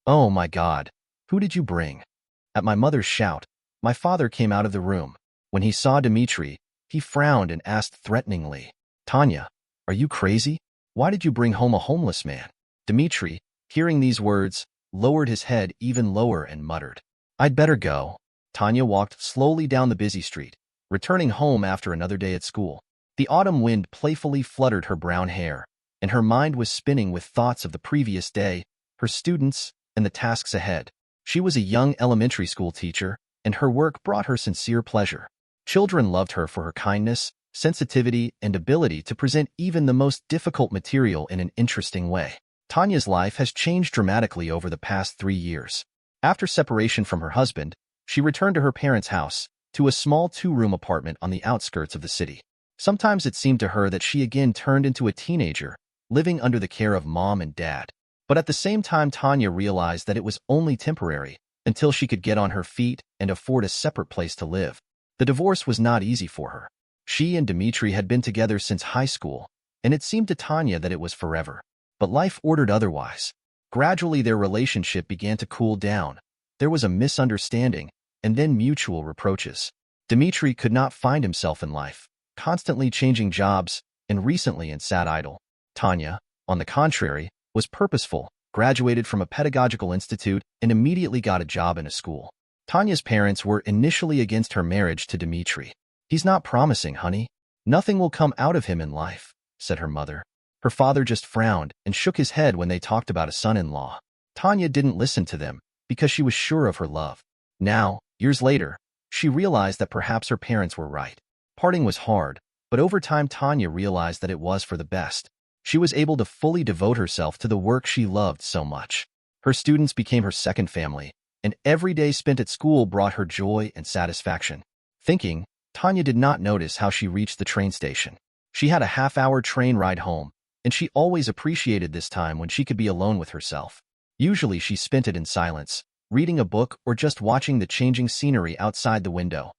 Oh my God, who did you bring? At my mother's shout, my father came out of the room. When he saw Dmitri, he frowned and asked threateningly, Tanya, are you crazy? Why did you bring home a homeless man? Dmitri, hearing these words, lowered his head even lower and muttered, I'd better go. Tanya walked slowly down the busy street, returning home after another day at school. The autumn wind playfully fluttered her brown hair, and her mind was spinning with thoughts of the previous day, her students, and the tasks ahead. She was a young elementary school teacher, and her work brought her sincere pleasure. Children loved her for her kindness, sensitivity, and ability to present even the most difficult material in an interesting way. Tanya's life has changed dramatically over the past 3 years. After separation from her husband, she returned to her parents' house, to a small 2-room apartment on the outskirts of the city. Sometimes it seemed to her that she again turned into a teenager, living under the care of mom and dad. But at the same time, Tanya realized that it was only temporary, until she could get on her feet and afford a separate place to live. The divorce was not easy for her. She and Dmitri had been together since high school, and it seemed to Tanya that it was forever. But life ordered otherwise. Gradually, their relationship began to cool down. There was a misunderstanding, and then mutual reproaches. Dmitri could not find himself in life, constantly changing jobs, and recently sat idle. Tanya, on the contrary, was purposeful, graduated from a pedagogical institute, and immediately got a job in a school. Tanya's parents were initially against her marriage to Dmitri. He's not promising, honey. Nothing will come out of him in life, said her mother. Her father just frowned and shook his head when they talked about a son-in-law. Tanya didn't listen to them because she was sure of her love. Now, years later, she realized that perhaps her parents were right. Parting was hard, but over time Tanya realized that it was for the best. She was able to fully devote herself to the work she loved so much. Her students became her second family, and every day spent at school brought her joy and satisfaction. Thinking, Tanya did not notice how she reached the train station. She had a half-hour train ride home, and she always appreciated this time when she could be alone with herself. Usually she spent it in silence, reading a book or just watching the changing scenery outside the window.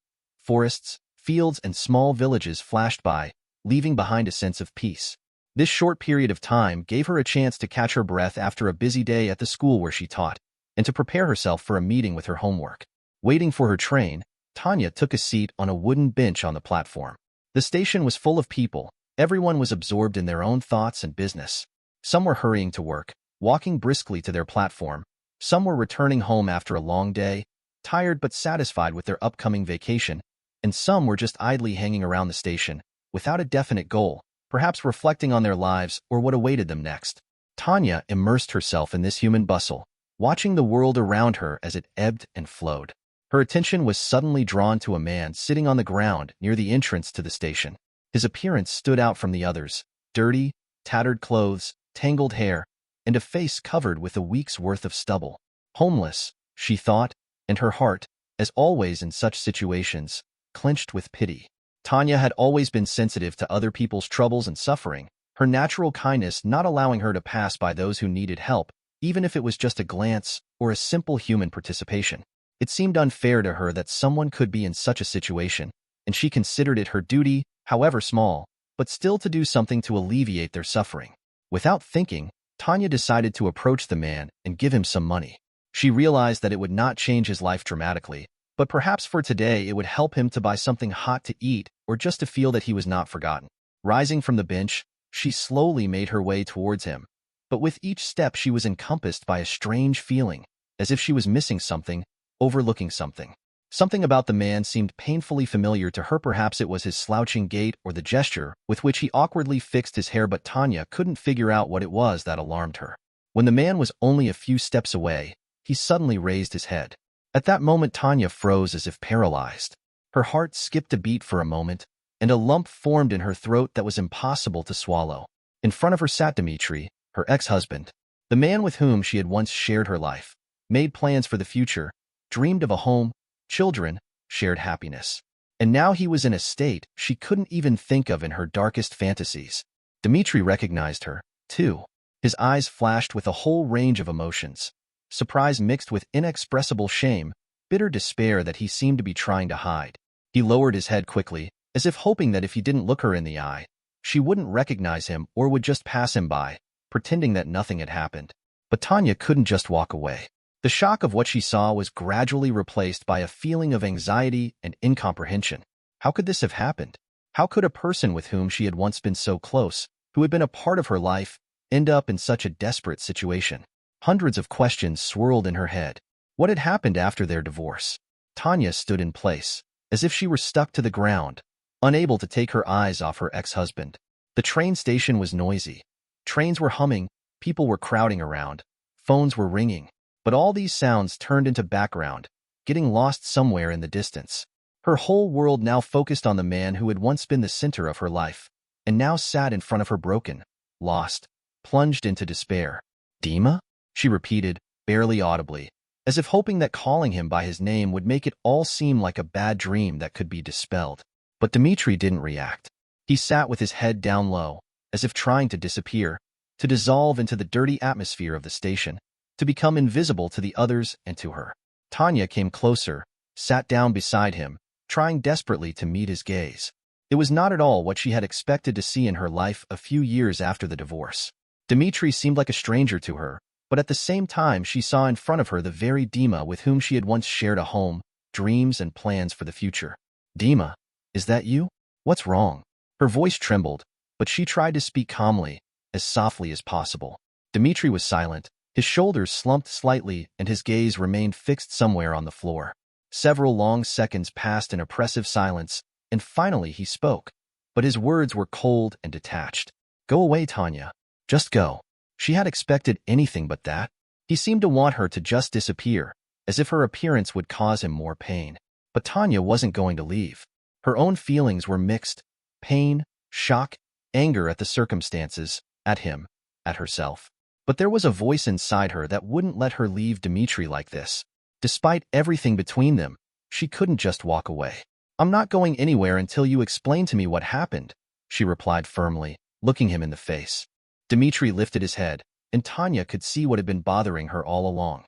Forests, fields, and small villages flashed by, leaving behind a sense of peace. This short period of time gave her a chance to catch her breath after a busy day at the school where she taught, and to prepare herself for a meeting with her homework. Waiting for her train, Tanya took a seat on a wooden bench on the platform. The station was full of people. Everyone was absorbed in their own thoughts and business. Some were hurrying to work, walking briskly to their platform. Some were returning home after a long day, tired but satisfied with their upcoming vacation, and some were just idly hanging around the station, without a definite goal, perhaps reflecting on their lives or what awaited them next. Tanya immersed herself in this human bustle, watching the world around her as it ebbed and flowed. Her attention was suddenly drawn to a man sitting on the ground near the entrance to the station. His appearance stood out from the others: dirty, tattered clothes, tangled hair, and a face covered with a week's worth of stubble. Homeless, she thought, and her heart, as always in such situations, clenched with pity. Tanya had always been sensitive to other people's troubles and suffering, her natural kindness not allowing her to pass by those who needed help, even if it was just a glance or a simple human participation. It seemed unfair to her that someone could be in such a situation, and she considered it her duty, however small, but still to do something to alleviate their suffering. Without thinking, Tanya decided to approach the man and give him some money. She realized that it would not change his life dramatically, but perhaps for today it would help him to buy something hot to eat or just to feel that he was not forgotten. Rising from the bench, she slowly made her way towards him, but with each step she was encompassed by a strange feeling, as if she was missing something, overlooking something. Something about the man seemed painfully familiar to her. Perhaps it was his slouching gait or the gesture with which he awkwardly fixed his hair, but Tanya couldn't figure out what it was that alarmed her. When the man was only a few steps away, he suddenly raised his head. At that moment, Tanya froze as if paralyzed. Her heart skipped a beat for a moment, and a lump formed in her throat that was impossible to swallow. In front of her sat Dmitri, her ex-husband, the man with whom she had once shared her life, made plans for the future, dreamed of a home, children, shared happiness. And now he was in a state she couldn't even think of in her darkest fantasies. Dmitri recognized her, too. His eyes flashed with a whole range of emotions: surprise mixed with inexpressible shame, bitter despair that he seemed to be trying to hide. He lowered his head quickly, as if hoping that if he didn't look her in the eye, she wouldn't recognize him or would just pass him by, pretending that nothing had happened. But Tanya couldn't just walk away. The shock of what she saw was gradually replaced by a feeling of anxiety and incomprehension. How could this have happened? How could a person with whom she had once been so close, who had been a part of her life, end up in such a desperate situation? Hundreds of questions swirled in her head. What had happened after their divorce? Tanya stood in place, as if she were stuck to the ground, unable to take her eyes off her ex-husband. The train station was noisy. Trains were humming, people were crowding around, phones were ringing. But all these sounds turned into background, getting lost somewhere in the distance. Her whole world now focused on the man who had once been the center of her life, and now sat in front of her broken, lost, plunged into despair. Dima? She repeated, barely audibly, as if hoping that calling him by his name would make it all seem like a bad dream that could be dispelled. But Dmitri didn't react. He sat with his head down low, as if trying to disappear, to dissolve into the dirty atmosphere of the station, to become invisible to the others and to her. Tanya came closer, sat down beside him, trying desperately to meet his gaze. It was not at all what she had expected to see in her life a few years after the divorce. Dmitri seemed like a stranger to her, but at the same time she saw in front of her the very Dima with whom she had once shared a home, dreams and plans for the future. Dima, is that you? What's wrong? Her voice trembled, but she tried to speak calmly, as softly as possible. Dmitri was silent. His shoulders slumped slightly and his gaze remained fixed somewhere on the floor. Several long seconds passed in oppressive silence, and finally he spoke. But his words were cold and detached. Go away, Tanya. Just go. She had expected anything but that. He seemed to want her to just disappear, as if her appearance would cause him more pain. But Tanya wasn't going to leave. Her own feelings were mixed. Pain, shock, anger at the circumstances, at him, at herself. But there was a voice inside her that wouldn't let her leave Dmitri like this. Despite everything between them, she couldn't just walk away. I'm not going anywhere until you explain to me what happened, she replied firmly, looking him in the face. Dmitri lifted his head, and Tanya could see what had been bothering her all along.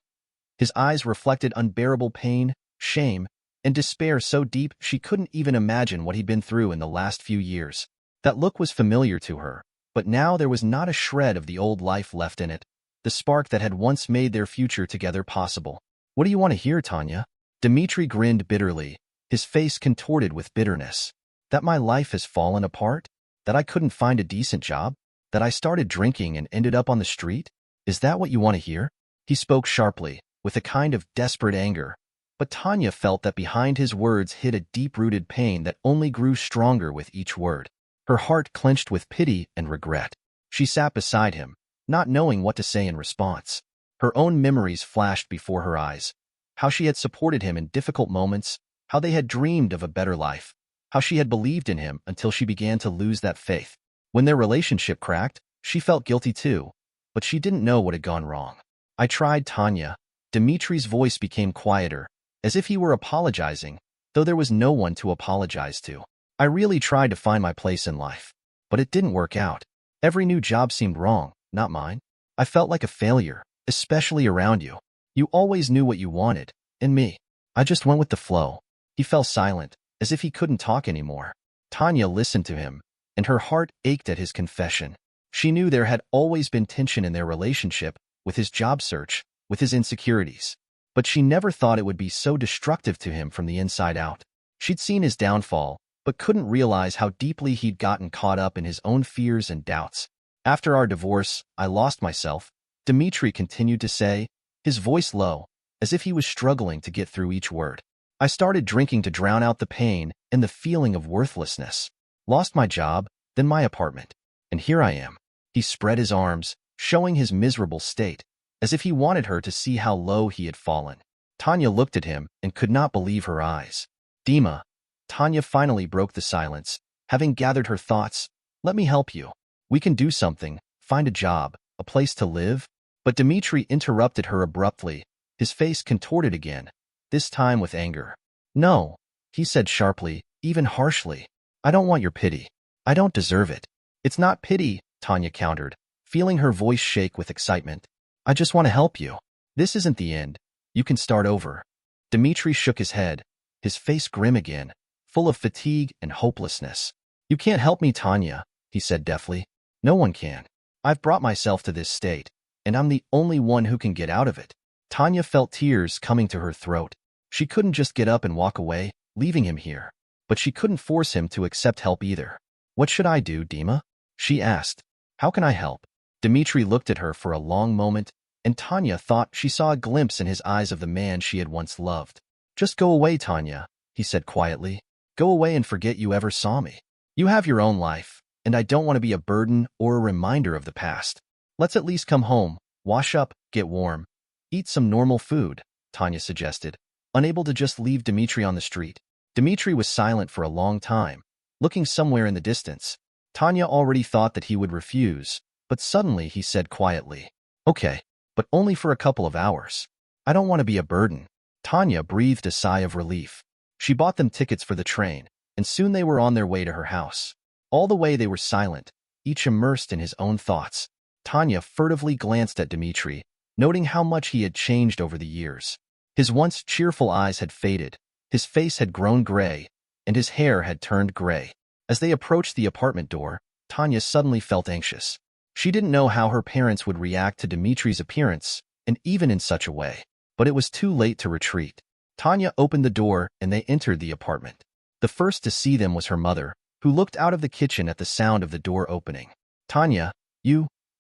His eyes reflected unbearable pain, shame, and despair so deep she couldn't even imagine what he'd been through in the last few years. That look was familiar to her. But now there was not a shred of the old life left in it, the spark that had once made their future together possible. What do you want to hear, Tanya? Dmitri grinned bitterly, his face contorted with bitterness. That my life has fallen apart? That I couldn't find a decent job? That I started drinking and ended up on the street? Is that what you want to hear? He spoke sharply, with a kind of desperate anger. But Tanya felt that behind his words hid a deep-rooted pain that only grew stronger with each word. Her heart clenched with pity and regret. She sat beside him, not knowing what to say in response. Her own memories flashed before her eyes. How she had supported him in difficult moments, how they had dreamed of a better life, how she had believed in him until she began to lose that faith. When their relationship cracked, she felt guilty too, but she didn't know what had gone wrong. I tried, Tanya. Dmitri's voice became quieter, as if he were apologizing, though there was no one to apologize to. I really tried to find my place in life, but it didn't work out. Every new job seemed wrong, not mine. I felt like a failure, especially around you. You always knew what you wanted, and me. I just went with the flow. He fell silent, as if he couldn't talk anymore. Tanya listened to him, and her heart ached at his confession. She knew there had always been tension in their relationship, with his job search, with his insecurities. But she never thought it would be so destructive to him from the inside out. She'd seen his downfall, but couldn't realize how deeply he'd gotten caught up in his own fears and doubts. After our divorce, I lost myself, Dmitri continued to say, his voice low, as if he was struggling to get through each word. I started drinking to drown out the pain and the feeling of worthlessness. Lost my job, then my apartment. And here I am. He spread his arms, showing his miserable state, as if he wanted her to see how low he had fallen. Tanya looked at him and could not believe her eyes. Dima, Tanya finally broke the silence, having gathered her thoughts. Let me help you. We can do something, find a job, a place to live. But Dmitri interrupted her abruptly, his face contorted again, this time with anger. No, he said sharply, even harshly. I don't want your pity. I don't deserve it. It's not pity, Tanya countered, feeling her voice shake with excitement. I just want to help you. This isn't the end. You can start over. Dmitri shook his head, his face grim again, full of fatigue and hopelessness. You can't help me, Tanya, he said deftly. No one can. I've brought myself to this state. and I'm the only one who can get out of it. Tanya felt tears coming to her throat. She couldn't just get up and walk away, leaving him here. But she couldn't force him to accept help either. What should I do, Dima? She asked. How can I help? Dmitri looked at her for a long moment, and Tanya thought she saw a glimpse in his eyes of the man she had once loved. Just go away, Tanya, he said quietly. Go away and forget you ever saw me. You have your own life, and I don't want to be a burden or a reminder of the past. Let's at least come home, wash up, get warm, eat some normal food, Tanya suggested, unable to just leave Dmitri on the street. Dmitri was silent for a long time, looking somewhere in the distance. Tanya already thought that he would refuse, but suddenly he said quietly, Okay, but only for a couple of hours. I don't want to be a burden. Tanya breathed a sigh of relief. She bought them tickets for the train, and soon they were on their way to her house. All the way they were silent, each immersed in his own thoughts. Tanya furtively glanced at Dmitri, noting how much he had changed over the years. His once cheerful eyes had faded, his face had grown gray, and his hair had turned gray. As they approached the apartment door, Tanya suddenly felt anxious. She didn't know how her parents would react to Dmitri's appearance, and even in such a way. But it was too late to retreat. Tanya opened the door and they entered the apartment. The first to see them was her mother, who looked out of the kitchen at the sound of the door opening. Tanya,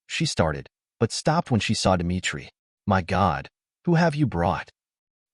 she started, but stopped when she saw Dmitri. My God, who have you brought?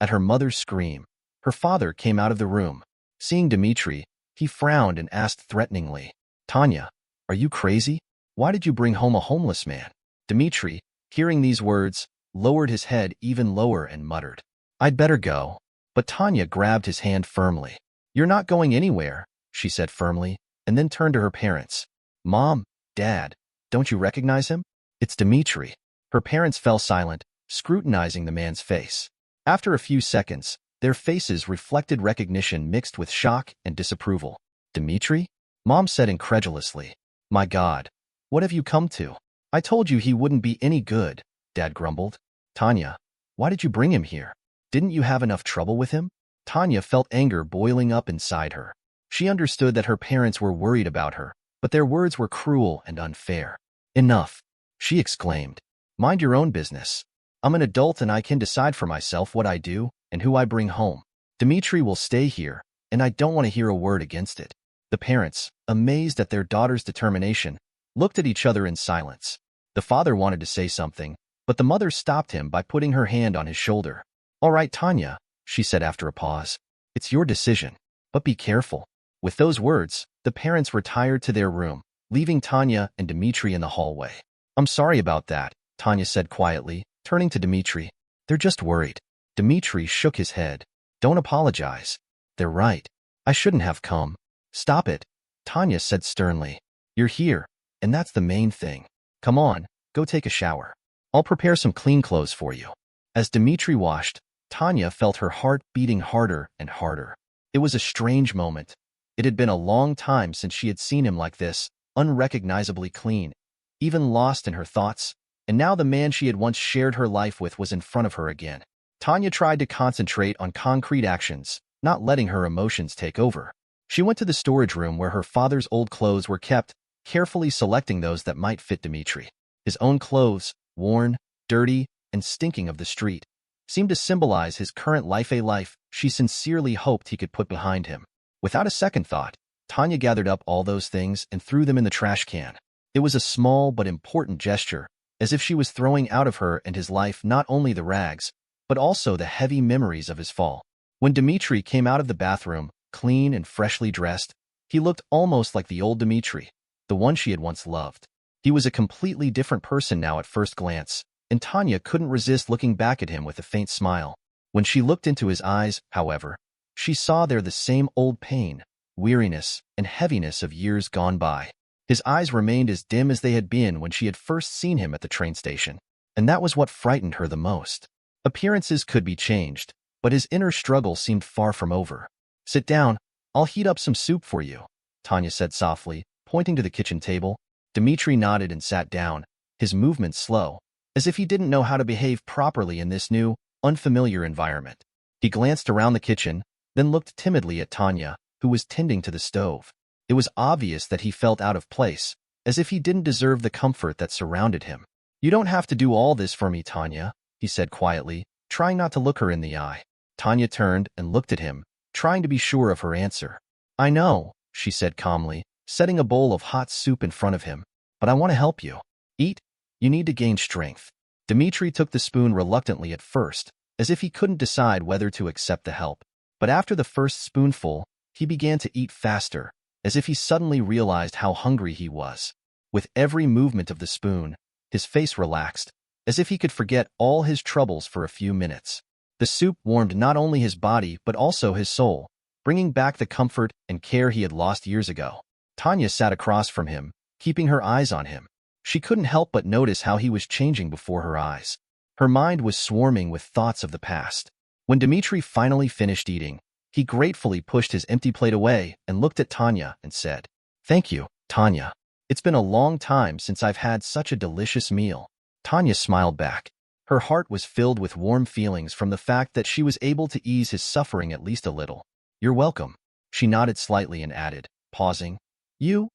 At her mother's scream, her father came out of the room. Seeing Dmitri, he frowned and asked threateningly, Tanya, are you crazy? Why did you bring home a homeless man? Dmitri, hearing these words, lowered his head even lower and muttered, I'd better go. But Tanya grabbed his hand firmly. You're not going anywhere, she said firmly, and then turned to her parents. Mom, Dad, don't you recognize him? It's Dmitri. Her parents fell silent, scrutinizing the man's face. After a few seconds, their faces reflected recognition mixed with shock and disapproval. Dmitri? Mom said incredulously. My God, what have you come to? I told you he wouldn't be any good, Dad grumbled. Tanya, why did you bring him here? Didn't you have enough trouble with him? Tanya felt anger boiling up inside her. She understood that her parents were worried about her, but their words were cruel and unfair. Enough, she exclaimed. Mind your own business. I'm an adult and I can decide for myself what I do and who I bring home. Dmitri will stay here, and I don't want to hear a word against it. The parents, amazed at their daughter's determination, looked at each other in silence. The father wanted to say something, but the mother stopped him by putting her hand on his shoulder. All right, Tanya, she said after a pause. It's your decision, but be careful. With those words, the parents retired to their room, leaving Tanya and Dmitri in the hallway. I'm sorry about that, Tanya said quietly, turning to Dmitri. They're just worried. Dmitri shook his head. Don't apologize. They're right. I shouldn't have come. Stop it, Tanya said sternly. You're here, and that's the main thing. Come on, go take a shower. I'll prepare some clean clothes for you. As Dmitri washed, Tanya felt her heart beating harder and harder. It was a strange moment. It had been a long time since she had seen him like this, unrecognizably clean, even lost in her thoughts, and now the man she had once shared her life with was in front of her again. Tanya tried to concentrate on concrete actions, not letting her emotions take over. She went to the storage room where her father's old clothes were kept, carefully selecting those that might fit Dmitri. His own clothes, worn, dirty, and stinking of the street, seemed to symbolize his current life, a life she sincerely hoped he could put behind him. Without a second thought, Tanya gathered up all those things and threw them in the trash can. It was a small but important gesture, as if she was throwing out of her and his life not only the rags, but also the heavy memories of his fall. When Dmitri came out of the bathroom, clean and freshly dressed, he looked almost like the old Dmitri, the one she had once loved. He was a completely different person now at first glance, and Tanya couldn't resist looking back at him with a faint smile. When she looked into his eyes, however, she saw there the same old pain, weariness, and heaviness of years gone by. His eyes remained as dim as they had been when she had first seen him at the train station, and that was what frightened her the most. Appearances could be changed, but his inner struggle seemed far from over. Sit down, I'll heat up some soup for you, Tanya said softly, pointing to the kitchen table. Dmitri nodded and sat down, his movements slow, as if he didn't know how to behave properly in this new, unfamiliar environment. He glanced around the kitchen, then looked timidly at Tanya, who was tending to the stove. It was obvious that he felt out of place, as if he didn't deserve the comfort that surrounded him. You don't have to do all this for me, Tanya, he said quietly, trying not to look her in the eye. Tanya turned and looked at him, trying to be sure of her answer. I know, she said calmly, setting a bowl of hot soup in front of him. But I want to help you. Eat. You need to gain strength. Dmitri took the spoon reluctantly at first, as if he couldn't decide whether to accept the help. But after the first spoonful, he began to eat faster, as if he suddenly realized how hungry he was. With every movement of the spoon, his face relaxed, as if he could forget all his troubles for a few minutes. The soup warmed not only his body but also his soul, bringing back the comfort and care he had lost years ago. Tanya sat across from him, keeping her eyes on him. She couldn't help but notice how he was changing before her eyes. Her mind was swarming with thoughts of the past. When Dmitri finally finished eating, he gratefully pushed his empty plate away and looked at Tanya and said, Thank you, Tanya. It's been a long time since I've had such a delicious meal. Tanya smiled back. Her heart was filled with warm feelings from the fact that she was able to ease his suffering at least a little. You're welcome. She nodded slightly and added, pausing, You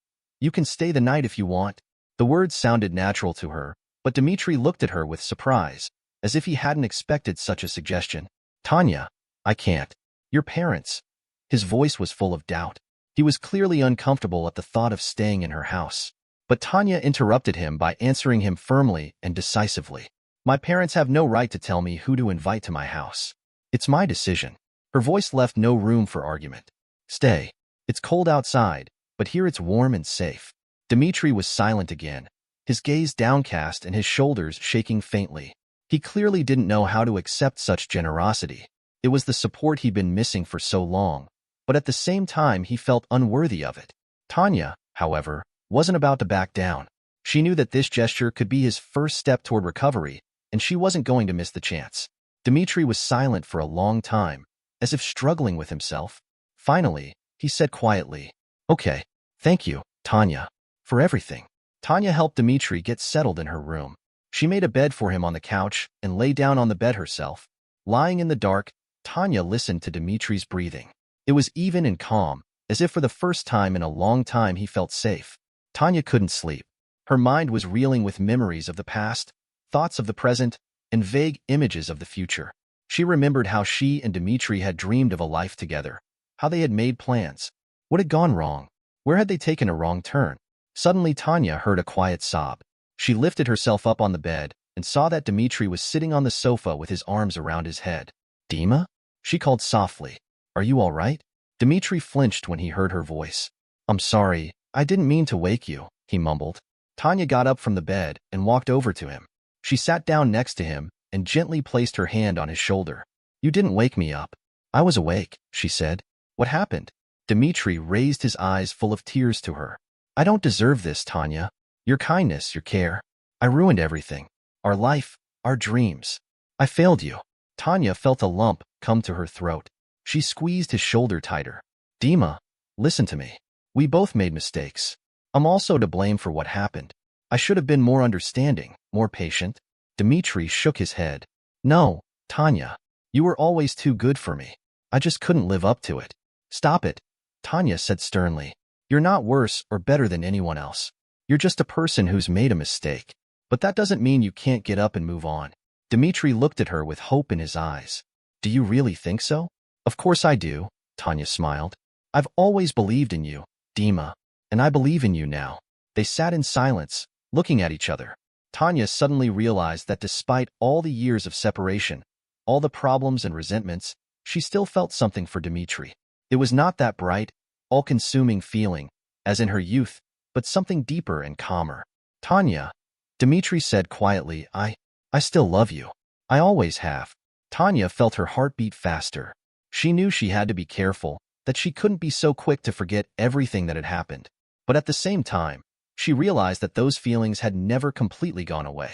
can stay the night if you want. The words sounded natural to her, but Dmitri looked at her with surprise, as if he hadn't expected such a suggestion. Tanya, I can't. Your parents. His voice was full of doubt. He was clearly uncomfortable at the thought of staying in her house. But Tanya interrupted him by answering him firmly and decisively. My parents have no right to tell me who to invite to my house. It's my decision. Her voice left no room for argument. Stay. It's cold outside, but here it's warm and safe. Dmitri was silent again, his gaze downcast and his shoulders shaking faintly. He clearly didn't know how to accept such generosity. It was the support he'd been missing for so long, but at the same time he felt unworthy of it. Tanya, however, wasn't about to back down. She knew that this gesture could be his first step toward recovery, and she wasn't going to miss the chance. Dmitri was silent for a long time, as if struggling with himself. Finally, he said quietly, Okay, thank you, Tanya, for everything. Tanya helped Dmitri get settled in her room. She made a bed for him on the couch and lay down on the bed herself. Lying in the dark, Tanya listened to Dmitri's breathing. It was even and calm, as if for the first time in a long time he felt safe. Tanya couldn't sleep. Her mind was reeling with memories of the past, thoughts of the present, and vague images of the future. She remembered how she and Dmitri had dreamed of a life together, how they had made plans. What had gone wrong? Where had they taken a wrong turn? Suddenly Tanya heard a quiet sob. She lifted herself up on the bed and saw that Dmitri was sitting on the sofa with his arms around his head. Dima? She called softly. Are you all right? Dmitri flinched when he heard her voice. I'm sorry, I didn't mean to wake you, he mumbled. Tanya got up from the bed and walked over to him. She sat down next to him and gently placed her hand on his shoulder. You didn't wake me up. I was awake, she said. What happened? Dmitri raised his eyes full of tears to her. I don't deserve this, Tanya. Your kindness, your care. I ruined everything. Our life, our dreams. I failed you. Tanya felt a lump come to her throat. She squeezed his shoulder tighter. Dima, listen to me. We both made mistakes. I'm also to blame for what happened. I should have been more understanding, more patient. Dmitri shook his head. No, Tanya. You were always too good for me. I just couldn't live up to it. Stop it, Tanya said sternly. You're not worse or better than anyone else. You're just a person who's made a mistake. But that doesn't mean you can't get up and move on. Dmitri looked at her with hope in his eyes. Do you really think so? Of course I do, Tanya smiled. I've always believed in you, Dima, and I believe in you now. They sat in silence, looking at each other. Tanya suddenly realized that despite all the years of separation, all the problems and resentments, she still felt something for Dmitri. It was not that bright, all-consuming feeling, as in her youth, but something deeper and calmer. Tanya, Dmitri said quietly, I still love you. I always have. Tanya felt her heart beat faster. She knew she had to be careful, that she couldn't be so quick to forget everything that had happened. But at the same time, she realized that those feelings had never completely gone away.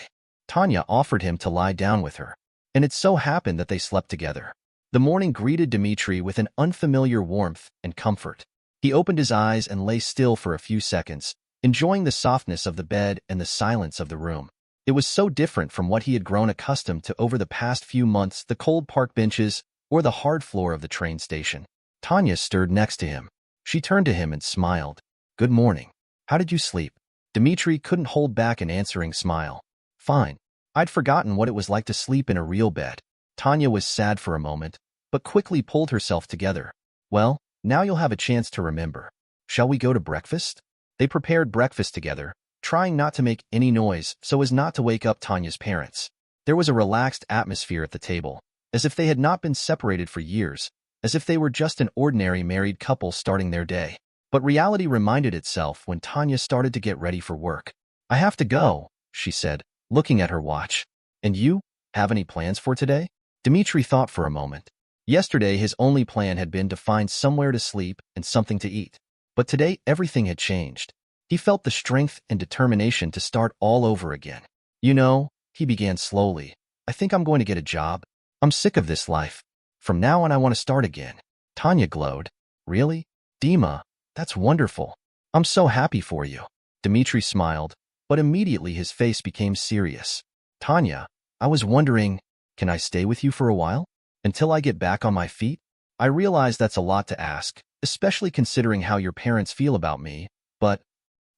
Tanya offered him to lie down with her, and it so happened that they slept together. The morning greeted Dmitri with an unfamiliar warmth and comfort. He opened his eyes and lay still for a few seconds, enjoying the softness of the bed and the silence of the room. It was so different from what he had grown accustomed to over the past few months, the cold park benches or the hard floor of the train station. Tanya stirred next to him. She turned to him and smiled. Good morning. How did you sleep? Dmitri couldn't hold back an answering smile. Fine. I'd forgotten what it was like to sleep in a real bed. Tanya was sad for a moment, but quickly pulled herself together. Well, now you'll have a chance to remember. Shall we go to breakfast? They prepared breakfast together, trying not to make any noise so as not to wake up Tanya's parents. There was a relaxed atmosphere at the table, as if they had not been separated for years, as if they were just an ordinary married couple starting their day. But reality reminded itself when Tanya started to get ready for work. I have to go, she said, looking at her watch. And you? Have any plans for today? Dmitri thought for a moment. Yesterday, his only plan had been to find somewhere to sleep and something to eat. But today, everything had changed. He felt the strength and determination to start all over again. You know, he began slowly, I think I'm going to get a job. I'm sick of this life. From now on, I want to start again. Tanya glowed. Really? Dima, that's wonderful. I'm so happy for you. Dmitri smiled, but immediately his face became serious. Tanya, I was wondering, can I stay with you for a while? Until I get back on my feet? I realize that's a lot to ask, especially considering how your parents feel about me, but…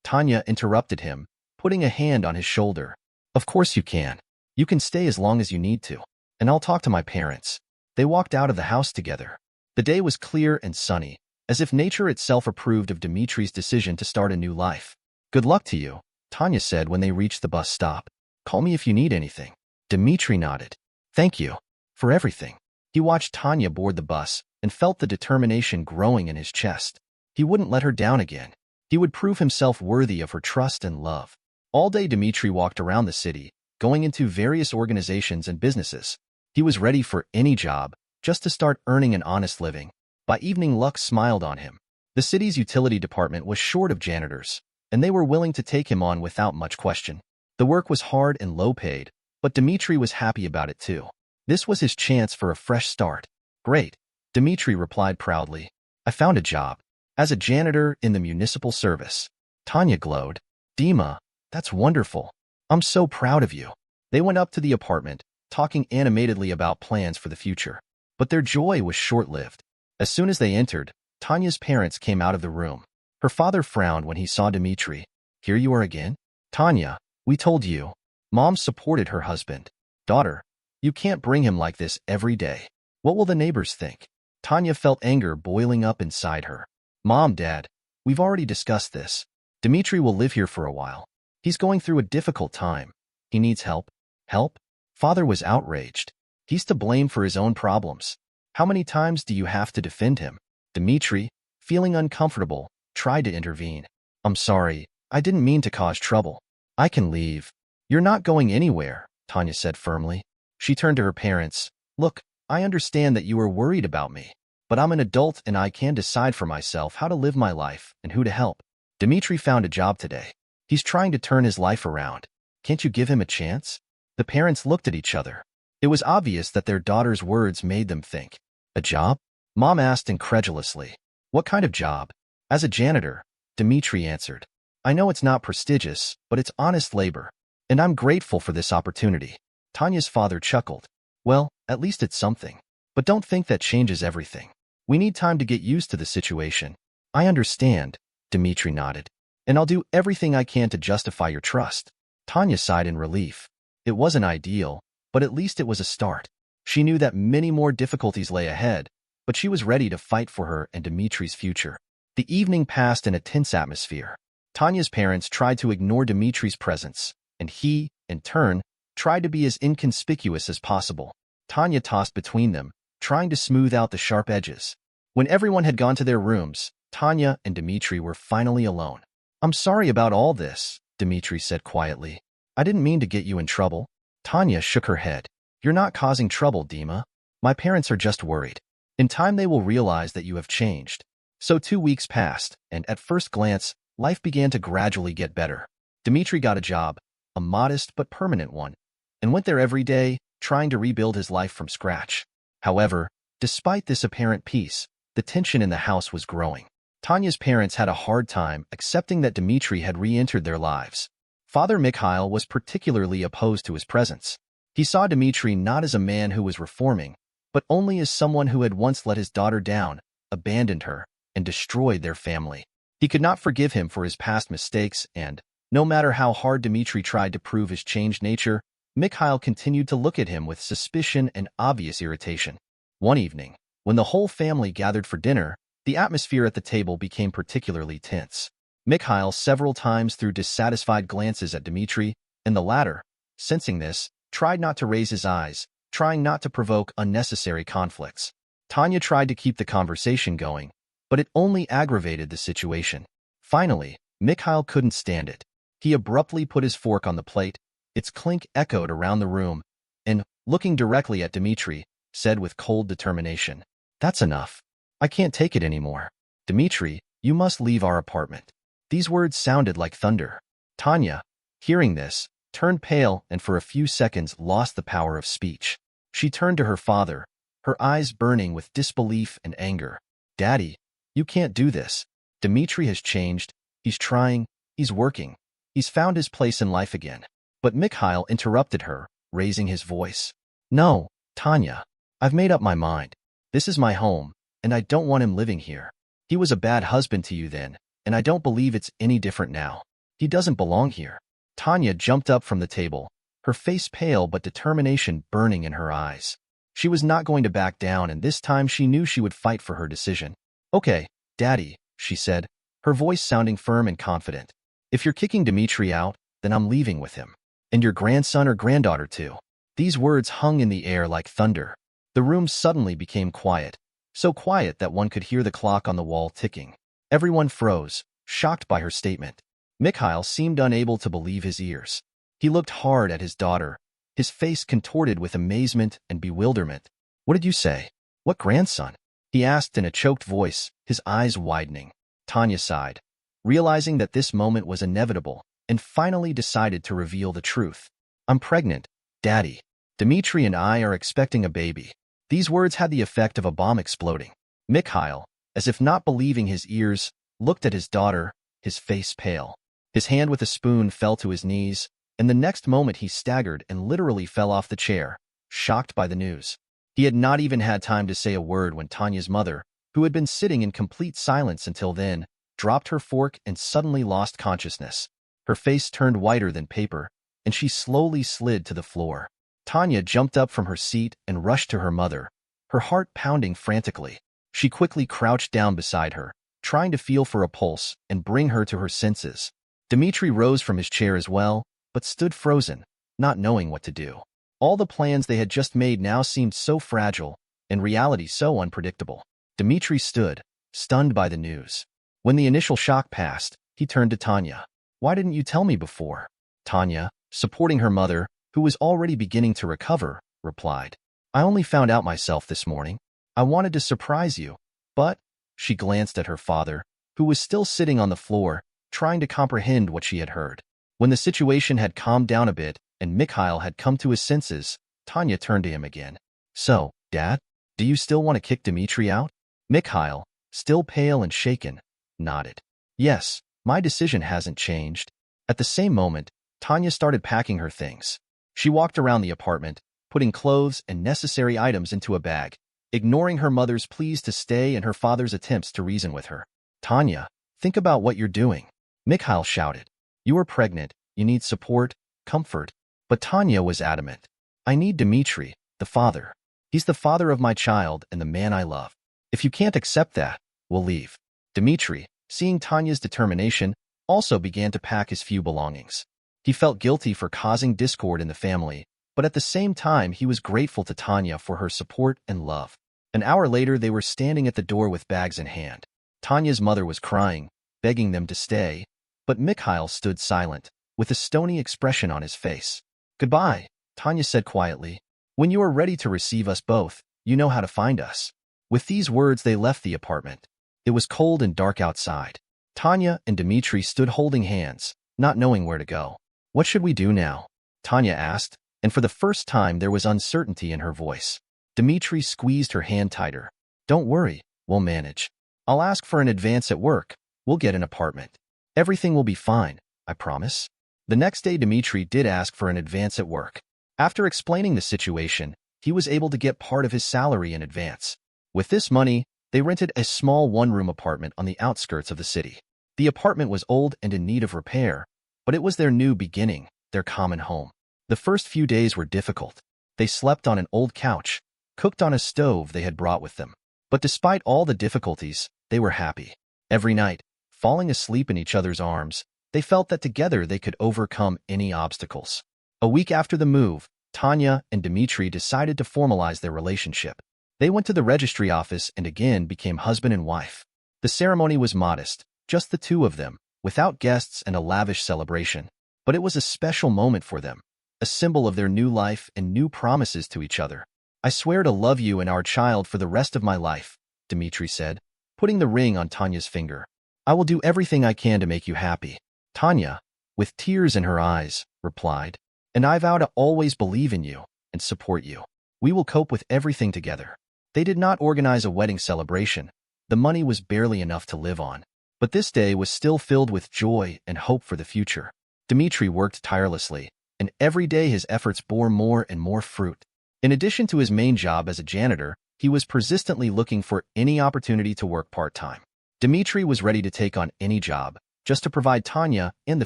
Tanya interrupted him, putting a hand on his shoulder. Of course you can. You can stay as long as you need to, and I'll talk to my parents. They walked out of the house together. The day was clear and sunny, as if nature itself approved of Dmitri's decision to start a new life. Good luck to you, Tanya said when they reached the bus stop. Call me if you need anything. Dmitri nodded. Thank you. For everything. He watched Tanya board the bus and felt the determination growing in his chest. He wouldn't let her down again. He would prove himself worthy of her trust and love. All day Dmitri walked around the city, going into various organizations and businesses. He was ready for any job, just to start earning an honest living. By evening, luck smiled on him. The city's utility department was short of janitors, and they were willing to take him on without much question. The work was hard and low-paid, but Dmitri was happy about it too. This was his chance for a fresh start. Great, Dmitri replied proudly. I found a job. As a janitor in the municipal service. Tanya glowed. Dima, that's wonderful. I'm so proud of you. They went up to the apartment, talking animatedly about plans for the future. But their joy was short-lived. As soon as they entered, Tanya's parents came out of the room. Her father frowned when he saw Dmitri. Here you are again? Tanya, we told you. Mom supported her husband. Daughter, you can't bring him like this every day. What will the neighbors think? Tanya felt anger boiling up inside her. Mom, Dad, we've already discussed this. Dmitri will live here for a while. He's going through a difficult time. He needs help. Help? Father was outraged. He's to blame for his own problems. How many times do you have to defend him? Dmitri, feeling uncomfortable, tried to intervene. I'm sorry, I didn't mean to cause trouble. I can leave. You're not going anywhere, Tanya said firmly. She turned to her parents. Look, I understand that you are worried about me. But I'm an adult and I can decide for myself how to live my life and who to help. Dmitri found a job today. He's trying to turn his life around. Can't you give him a chance? The parents looked at each other. It was obvious that their daughter's words made them think. A job? Mom asked incredulously. What kind of job? As a janitor, Dmitri answered. I know it's not prestigious, but it's honest labor. And I'm grateful for this opportunity. Tanya's father chuckled. Well, at least it's something. But don't think that changes everything. We need time to get used to the situation. I understand, Dmitri nodded. And I'll do everything I can to justify your trust. Tanya sighed in relief. It wasn't ideal, but at least it was a start. She knew that many more difficulties lay ahead, but she was ready to fight for her and Dmitri's future. The evening passed in a tense atmosphere. Tanya's parents tried to ignore Dmitri's presence, and he, in turn, tried to be as inconspicuous as possible. Tanya tossed between them, trying to smooth out the sharp edges. When everyone had gone to their rooms, Tanya and Dmitri were finally alone. I'm sorry about all this, Dmitri said quietly. I didn't mean to get you in trouble. Tanya shook her head. You're not causing trouble, Dima. My parents are just worried. In time they will realize that you have changed. So 2 weeks passed, and at first glance, life began to gradually get better. Dmitri got a job, a modest but permanent one, and went there every day, trying to rebuild his life from scratch. However, despite this apparent peace, the tension in the house was growing. Tanya's parents had a hard time accepting that Dmitri had re-entered their lives. Father Mikhail was particularly opposed to his presence. He saw Dmitri not as a man who was reforming, but only as someone who had once let his daughter down, abandoned her, and destroyed their family. He could not forgive him for his past mistakes and, No matter how hard Dmitri tried to prove his changed nature, Mikhail continued to look at him with suspicion and obvious irritation. One evening, when the whole family gathered for dinner, the atmosphere at the table became particularly tense. Mikhail several times threw dissatisfied glances at Dmitri, and the latter, sensing this, tried not to raise his eyes, trying not to provoke unnecessary conflicts. Tanya tried to keep the conversation going, but it only aggravated the situation. Finally, Mikhail couldn't stand it. He abruptly put his fork on the plate, its clink echoed around the room, and, looking directly at Dmitri, said with cold determination, "That's enough. I can't take it anymore. Dmitri, you must leave our apartment." These words sounded like thunder. Tanya, hearing this, turned pale and for a few seconds lost the power of speech. She turned to her father, her eyes burning with disbelief and anger. "Daddy, you can't do this. Dmitri has changed. He's trying. He's working. He's found his place in life again." But Mikhail interrupted her, raising his voice. "No, Tanya. I've made up my mind. This is my home, and I don't want him living here. He was a bad husband to you then, and I don't believe it's any different now. He doesn't belong here." Tanya jumped up from the table, her face pale but determination burning in her eyes. She was not going to back down, and this time she knew she would fight for her decision. "Okay, Daddy," she said, her voice sounding firm and confident. "If you're kicking Dmitri out, then I'm leaving with him. And your grandson or granddaughter too." These words hung in the air like thunder. The room suddenly became quiet, so quiet that one could hear the clock on the wall ticking. Everyone froze, shocked by her statement. Mikhail seemed unable to believe his ears. He looked hard at his daughter, his face contorted with amazement and bewilderment. "What did you say? What grandson?" he asked in a choked voice, his eyes widening. Tanya sighed, realizing that this moment was inevitable, and finally decided to reveal the truth. "I'm pregnant, Daddy. Dmitri and I are expecting a baby." These words had the effect of a bomb exploding. Mikhail, as if not believing his ears, looked at his daughter, his face pale. His hand with a spoon fell to his knees, and the next moment he staggered and literally fell off the chair, shocked by the news. He had not even had time to say a word when Tanya's mother, who had been sitting in complete silence until then, dropped her fork and suddenly lost consciousness. Her face turned whiter than paper, and she slowly slid to the floor. Tanya jumped up from her seat and rushed to her mother, her heart pounding frantically. She quickly crouched down beside her, trying to feel for a pulse and bring her to her senses. Dmitri rose from his chair as well, but stood frozen, not knowing what to do. All the plans they had just made now seemed so fragile, and reality so unpredictable. Dmitri stood, stunned by the news. When the initial shock passed, he turned to Tanya. "Why didn't you tell me before?" Tanya, supporting her mother, who was already beginning to recover, replied, "I only found out myself this morning. I wanted to surprise you, but—" She glanced at her father, who was still sitting on the floor, trying to comprehend what she had heard. When the situation had calmed down a bit and Mikhail had come to his senses, Tanya turned to him again. "So, Dad, do you still want to kick Dmitri out?" Mikhail, still pale and shaken, nodded. "Yes, my decision hasn't changed." At the same moment, Tanya started packing her things. She walked around the apartment, putting clothes and necessary items into a bag, ignoring her mother's pleas to stay and her father's attempts to reason with her. "Tanya, think about what you're doing," Mikhail shouted. "You are pregnant, you need support, comfort." But Tanya was adamant. "I need Dmitri, the father. He's the father of my child and the man I love. If you can't accept that, we'll leave." Dmitri, seeing Tanya's determination, also began to pack his few belongings. He felt guilty for causing discord in the family, but at the same time he was grateful to Tanya for her support and love. An hour later they were standing at the door with bags in hand. Tanya's mother was crying, begging them to stay, but Mikhail stood silent, with a stony expression on his face. "Goodbye," Tanya said quietly. "When you are ready to receive us both, you know how to find us." With these words they left the apartment. It was cold and dark outside. Tanya and Dmitri stood holding hands, not knowing where to go. "What should we do now?" Tanya asked, and for the first time there was uncertainty in her voice. Dmitri squeezed her hand tighter. "Don't worry, we'll manage. I'll ask for an advance at work. We'll get an apartment. Everything will be fine, I promise." The next day Dmitri did ask for an advance at work. After explaining the situation, he was able to get part of his salary in advance. With this money, they rented a small one-room apartment on the outskirts of the city. The apartment was old and in need of repair, But it was their new beginning, their common home. The first few days were difficult. They slept on an old couch, cooked on a stove they had brought with them. But despite all the difficulties, they were happy. Every night, falling asleep in each other's arms, they felt that together they could overcome any obstacles. A week after the move, Tanya and Dmitry decided to formalize their relationship. They went to the registry office and again became husband and wife. The ceremony was modest, just the two of them, without guests and a lavish celebration. But it was a special moment for them, a symbol of their new life and new promises to each other. "I swear to love you and our child for the rest of my life," Dmitry said, putting the ring on Tanya's finger. "I will do everything I can to make you happy." Tanya, with tears in her eyes, replied, "And I vow to always believe in you and support you. We will cope with everything together." They did not organize a wedding celebration. The money was barely enough to live on. But this day was still filled with joy and hope for the future. Dmitry worked tirelessly, and every day his efforts bore more and more fruit. In addition to his main job as a janitor, he was persistently looking for any opportunity to work part-time. Dmitry was ready to take on any job, just to provide Tanya and the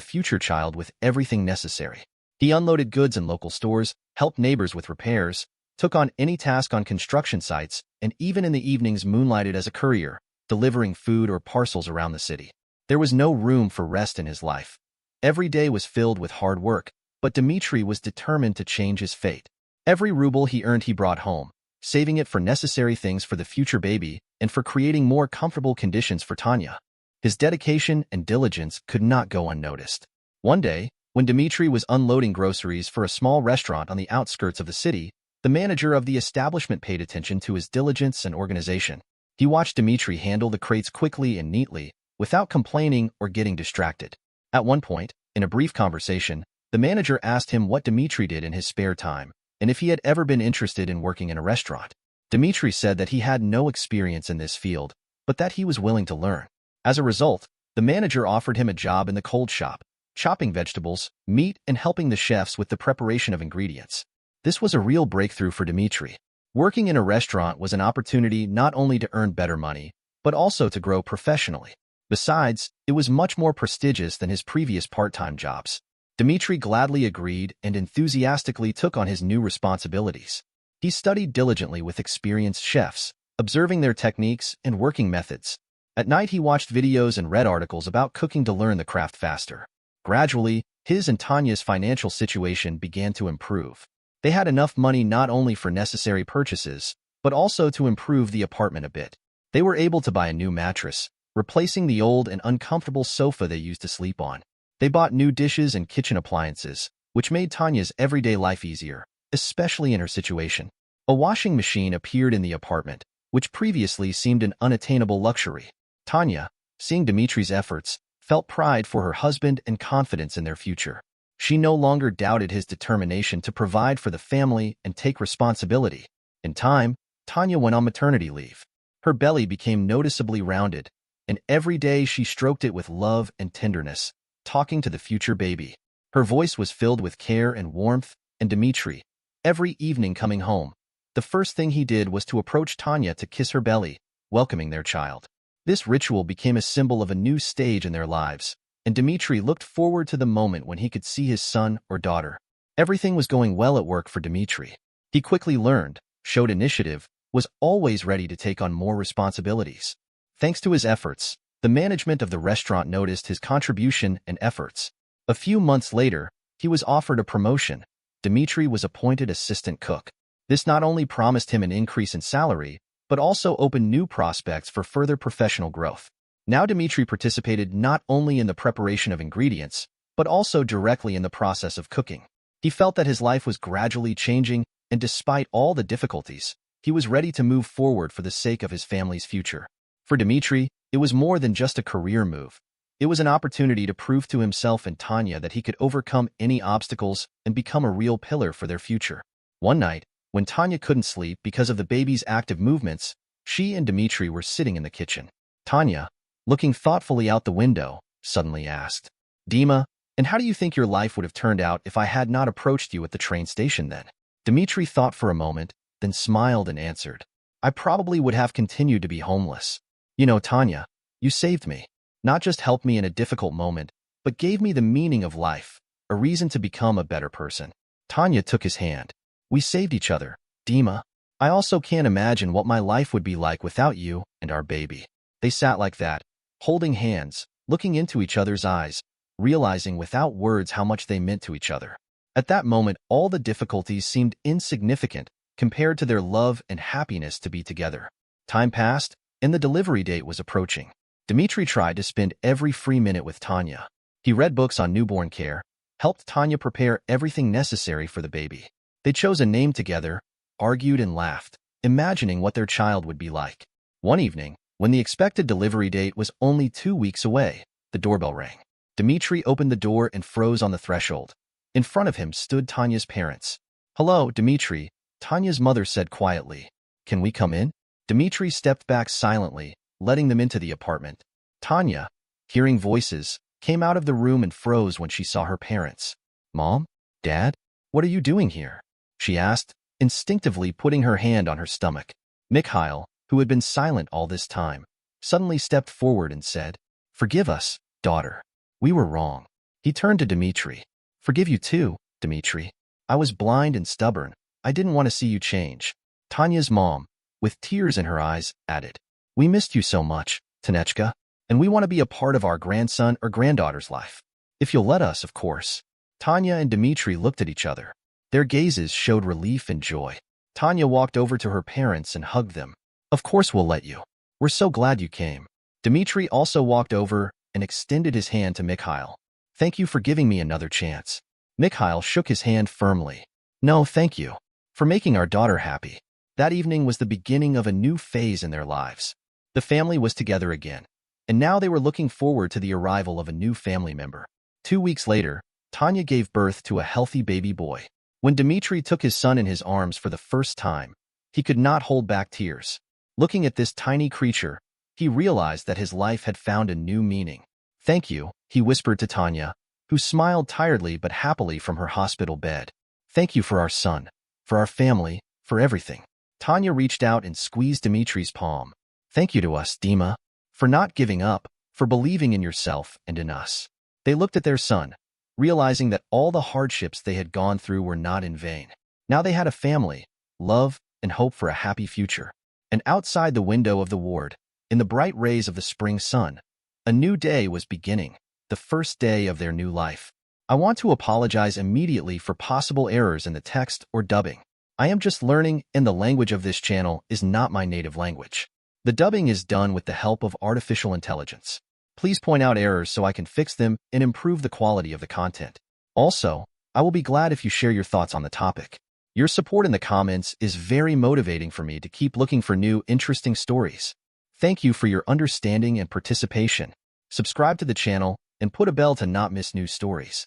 future child with everything necessary. He unloaded goods in local stores, helped neighbors with repairs, took on any task on construction sites, and even in the evenings moonlighted as a courier, delivering food or parcels around the city. There was no room for rest in his life. Every day was filled with hard work, but Dmitry was determined to change his fate. Every ruble he earned he brought home, saving it for necessary things for the future baby and for creating more comfortable conditions for Tanya. His dedication and diligence could not go unnoticed. One day, when Dmitry was unloading groceries for a small restaurant on the outskirts of the city, the manager of the establishment paid attention to his diligence and organization. He watched Dmitry handle the crates quickly and neatly, without complaining or getting distracted. At one point, in a brief conversation, the manager asked him what Dmitry did in his spare time, and if he had ever been interested in working in a restaurant. Dmitry said that he had no experience in this field, but that he was willing to learn. As a result, the manager offered him a job in the cold shop, chopping vegetables, meat, and helping the chefs with the preparation of ingredients. This was a real breakthrough for Dmitry. Working in a restaurant was an opportunity not only to earn better money, but also to grow professionally. Besides, it was much more prestigious than his previous part-time jobs. Dmitry gladly agreed and enthusiastically took on his new responsibilities. He studied diligently with experienced chefs, observing their techniques and working methods. At night, he watched videos and read articles about cooking to learn the craft faster. Gradually, his and Tanya's financial situation began to improve. They had enough money not only for necessary purchases, but also to improve the apartment a bit. They were able to buy a new mattress, replacing the old and uncomfortable sofa they used to sleep on. They bought new dishes and kitchen appliances, which made Tanya's everyday life easier, especially in her situation. A washing machine appeared in the apartment, which previously seemed an unattainable luxury. Tanya, seeing Dmitry's efforts, felt pride for her husband and confidence in their future. She no longer doubted his determination to provide for the family and take responsibility. In time, Tanya went on maternity leave. Her belly became noticeably rounded, and every day she stroked it with love and tenderness, talking to the future baby. Her voice was filled with care and warmth, and Dmitry, every evening coming home, the first thing he did was to approach Tanya to kiss her belly, welcoming their child. This ritual became a symbol of a new stage in their lives, and Dmitry looked forward to the moment when he could see his son or daughter. Everything was going well at work for Dmitry. He quickly learned, showed initiative, was always ready to take on more responsibilities. Thanks to his efforts, the management of the restaurant noticed his contribution and efforts. A few months later, he was offered a promotion. Dmitry was appointed assistant cook. This not only promised him an increase in salary, but also opened new prospects for further professional growth. Now Dmitry participated not only in the preparation of ingredients, but also directly in the process of cooking. He felt that his life was gradually changing, and despite all the difficulties, he was ready to move forward for the sake of his family's future. For Dmitry, it was more than just a career move. It was an opportunity to prove to himself and Tanya that he could overcome any obstacles and become a real pillar for their future. One night, when Tanya couldn't sleep because of the baby's active movements, she and Dmitry were sitting in the kitchen. Tanya, looking thoughtfully out the window, suddenly asked, "Dima, and how do you think your life would have turned out if I had not approached you at the train station then?" Dmitry thought for a moment, then smiled and answered, "I probably would have continued to be homeless. You know, Tanya, you saved me. Not just helped me in a difficult moment, but gave me the meaning of life, a reason to become a better person. Tanya took his hand. We saved each other, Dima. I also can't imagine what my life would be like without you and our baby. They sat like that, holding hands, looking into each other's eyes, realizing without words how much they meant to each other. At that moment, all the difficulties seemed insignificant compared to their love and happiness to be together. Time passed, and the delivery date was approaching. Dmitri tried to spend every free minute with Tanya. He read books on newborn care, helped Tanya prepare everything necessary for the baby. They chose a name together, argued and laughed, imagining what their child would be like. One evening, when the expected delivery date was only 2 weeks away, the doorbell rang. Dmitri opened the door and froze on the threshold. In front of him stood Tanya's parents. "Hello, Dmitri," Tanya's mother said quietly. "Can we come in?" Dmitri stepped back silently, letting them into the apartment. Tanya, hearing voices, came out of the room and froze when she saw her parents. "Mom? Dad? What are you doing here?" she asked, instinctively putting her hand on her stomach. Mikhail, who had been silent all this time, suddenly stepped forward and said, "Forgive us, daughter. We were wrong." He turned to Dmitri. "Forgive you too, Dmitri. I was blind and stubborn. I didn't want to see you change." Tanya's mom, with tears in her eyes, added, "We missed you so much, Tanechka, and we want to be a part of our grandson or granddaughter's life. If you'll let us, of course." Tanya and Dmitri looked at each other. Their gazes showed relief and joy. Tanya walked over to her parents and hugged them. "Of course we'll let you. We're so glad you came." Dmitri also walked over and extended his hand to Mikhail. "Thank you for giving me another chance." Mikhail shook his hand firmly. "No, thank you. For making our daughter happy." That evening was the beginning of a new phase in their lives. The family was together again, and now they were looking forward to the arrival of a new family member. 2 weeks later, Tanya gave birth to a healthy baby boy. When Dmitri took his son in his arms for the first time, he could not hold back tears. Looking at this tiny creature, he realized that his life had found a new meaning. "Thank you," he whispered to Tanya, who smiled tiredly but happily from her hospital bed. "Thank you for our son, for our family, for everything." Tanya reached out and squeezed Dmitri's palm. "Thank you to us, Dima, for not giving up, for believing in yourself and in us." They looked at their son, realizing that all the hardships they had gone through were not in vain. Now they had a family, love, and hope for a happy future. And outside the window of the ward, in the bright rays of the spring sun, a new day was beginning, the first day of their new life. I want to apologize immediately for possible errors in the text or dubbing. I am just learning, and the language of this channel is not my native language. The dubbing is done with the help of artificial intelligence. Please point out errors so I can fix them and improve the quality of the content. Also, I will be glad if you share your thoughts on the topic. Your support in the comments is very motivating for me to keep looking for new, interesting stories. Thank you for your understanding and participation. Subscribe to the channel and put a bell to not miss new stories.